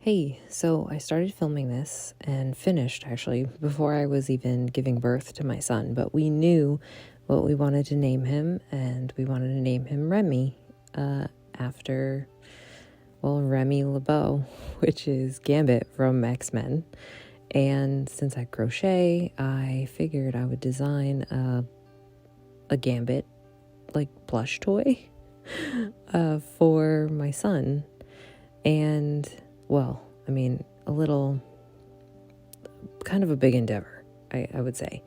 Hey, so I started filming this and finished actually before I was even giving birth to my son, but we knew what we wanted to name him, and we wanted to name him Remy, after, well, Remy LeBeau, which is Gambit from X-Men. And since I crochet, I figured I would design a Gambit, like, plush toy for my son. And, well, I mean, a little, kind of a big endeavor, I would say.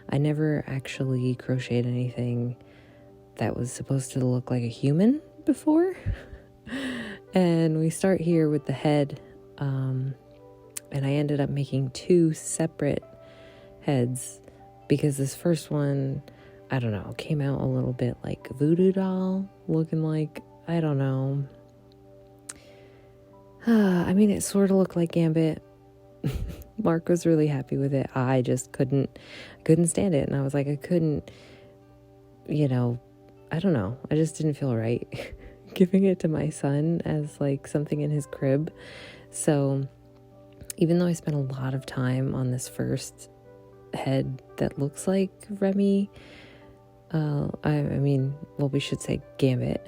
I never actually crocheted anything that was supposed to look like a human before. And we start here with the head, and I ended up making two separate heads because this first one, I don't know, came out a little bit like a voodoo doll, looking like, I don't know. I mean, it sort of looked like Gambit. Mark was really happy with it. I just couldn't stand it. And I was like, I couldn't, I don't know. I just didn't feel right giving it to my son as like something in his crib. So even though I spent a lot of time on this first head that looks like Remy, we should say Gambit.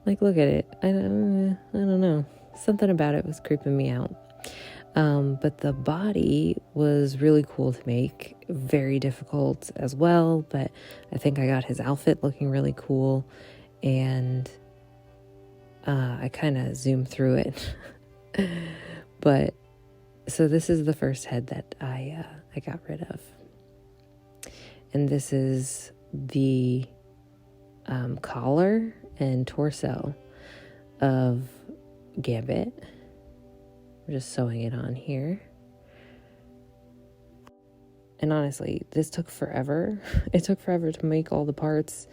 Like, look at it. I don't know. Something about it was creeping me out. But the body was really cool to make, very difficult as well, but I think I got his outfit looking really cool, and I kind of zoomed through it. But so this is the first head that I got rid of, and this is the collar and torso of Gambit. I'm just sewing it on here. And honestly, this took forever. It took forever to make all the parts.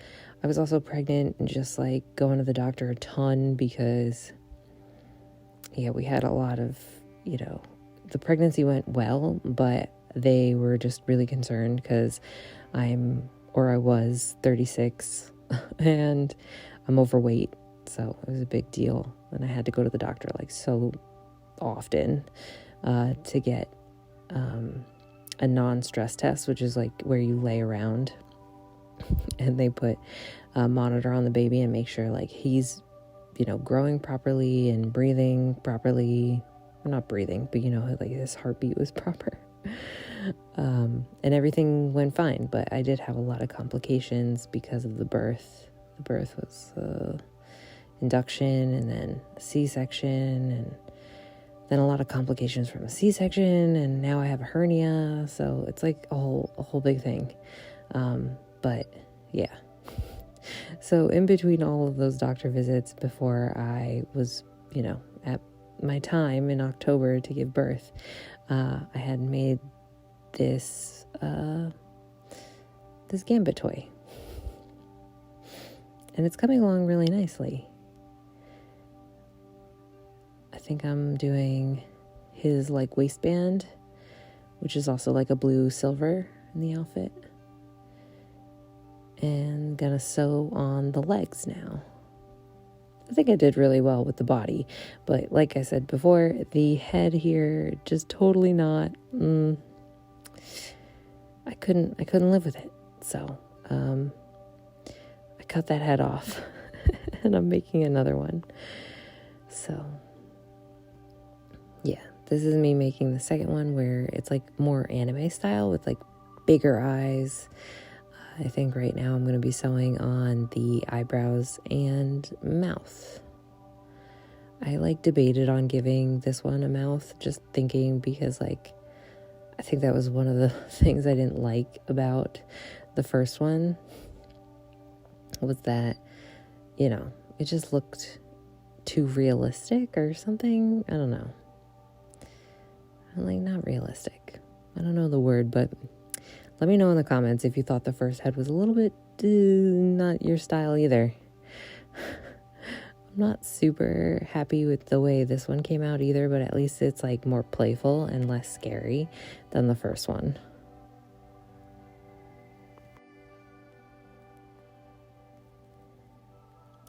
I was also pregnant and just like going to the doctor a ton because, we had a lot of, the pregnancy went well, but they were just really concerned because I was 36 and I'm overweight. So it was a big deal. And I had to go to the doctor like so often to get a non-stress test, which is like where you lay around and they put a monitor on the baby and make sure like he's, growing properly and breathing properly. Not breathing, but like his heartbeat was proper. And everything went fine, but I did have a lot of complications because of the birth. The birth was induction and then C-section, and then a lot of complications from a C-section, and now I have a hernia, so it's like a whole big thing. But yeah. So in between all of those doctor visits before I was, at my time in October to give birth, I had made this Gambit toy. And it's coming along really nicely. I think I'm doing his like waistband, which is also like a blue silver in the outfit. And gonna sew on the legs now. I think I did really well with the body, but like I said before, the head here just totally not. I couldn't live with it. So I cut that head off, and I'm making another one. So yeah, this is me making the second one where it's like more anime style with like bigger eyes. I think right now I'm going to be sewing on the eyebrows and mouth. I like debated on giving this one a mouth, just thinking because like I think that was one of the things I didn't like about the first one was that, it just looked too realistic or something. I don't know. I'm like, not realistic. I don't know the word, but let me know in the comments if you thought the first head was a little bit not your style either. I'm not super happy with the way this one came out either, but at least it's like more playful and less scary than the first one.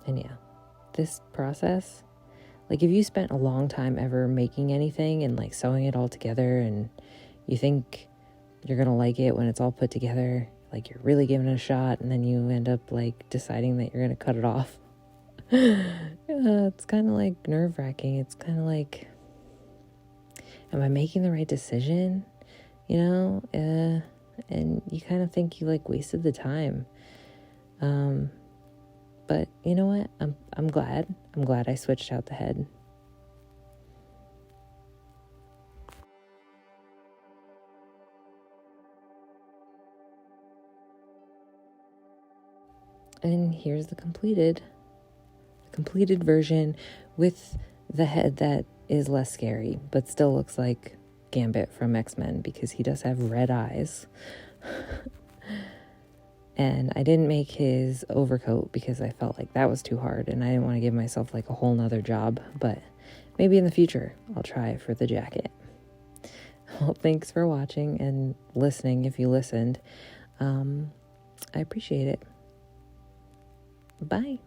And yeah, this process, Like if you spent a long time ever making anything and like sewing it all together and you think you're gonna like it when it's all put together, like you're really giving it a shot, and then you end up like deciding that you're gonna cut it off. It's kind of like nerve-wracking. It's kind of like, am I making the right decision? You know, and you kind of think you like wasted the time. But you know what? I'm glad. I'm glad I switched out the head. And here's the completed version with the head that is less scary, but still looks like Gambit from X-Men because he does have red eyes. And I didn't make his overcoat because I felt like that was too hard and I didn't want to give myself like a whole nother job, but maybe in the future I'll try for the jacket. Well, thanks for watching and listening if you listened. I appreciate it. Bye.